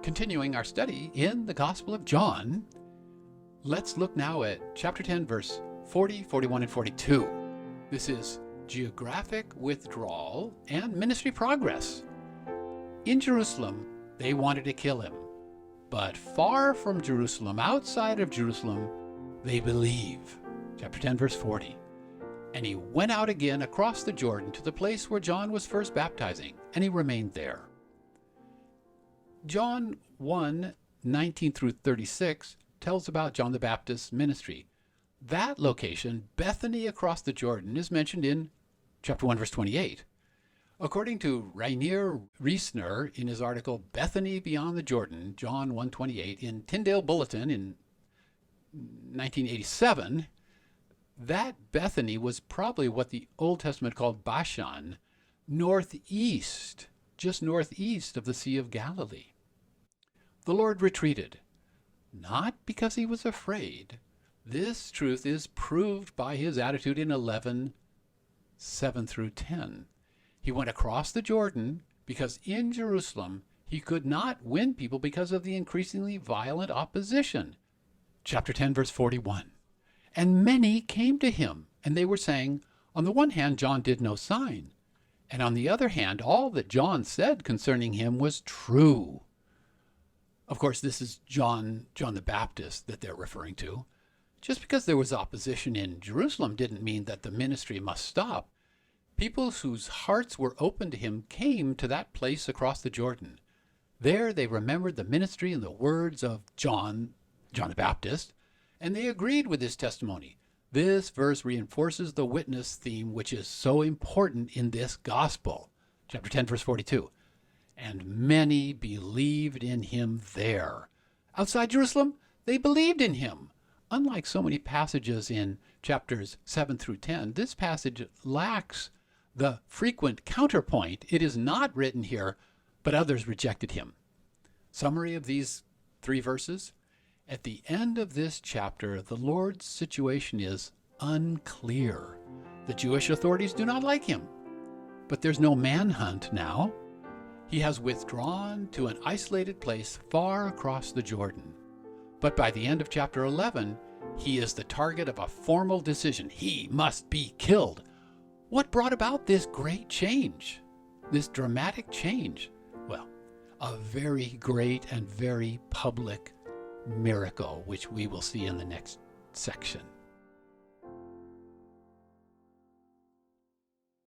Continuing our study in the Gospel of John, let's look now at chapter 10, verse 40, 41, and 42. This is geographic withdrawal and ministry progress. In Jerusalem, they wanted to kill him. But far from Jerusalem, outside of Jerusalem, they believe. Chapter 10, verse 40. And he went out again across the Jordan to the place where John was first baptizing, and he remained there. John 1, 19 through 36 tells about John the Baptist's ministry. That location, Bethany across the Jordan, is mentioned in chapter 1, verse 28. According to Rainier Riesner in his article, Bethany Beyond the Jordan, John 1:28, in Tyndale Bulletin in 1987, that Bethany was probably what the Old Testament called Bashan, northeast, just northeast of the Sea of Galilee. The Lord retreated, not because he was afraid. This truth is proved by his attitude in 11, 7 through 10. He went across the Jordan because in Jerusalem he could not win people because of the increasingly violent opposition. Chapter 10, verse 41. And many came to him, and they were saying, on the one hand, John did no sign, and on the other hand, all that John said concerning him was true. Of course, this is John the Baptist that they're referring to. Just because there was opposition in Jerusalem didn't mean that the ministry must stop. People whose hearts were open to him came to that place across the Jordan. There they remembered the ministry and the words of John the Baptist, and they agreed with his testimony. This verse reinforces the witness theme, which is so important in this gospel. Chapter 10, verse 42. And many believed in him there. Outside Jerusalem, they believed in him. Unlike so many passages in chapters 7 through 10, this passage lacks the frequent counterpoint. It is not written here, but others rejected him. Summary of these 3 verses. At the end of this chapter, the Lord's situation is unclear. The Jewish authorities do not like him, but there's no manhunt now. He has withdrawn to an isolated place far across the Jordan. But by the end of chapter 11, he is the target of a formal decision. He must be killed. What brought about this great change, this dramatic change? Well, a very great and very public miracle, which we will see in the next section.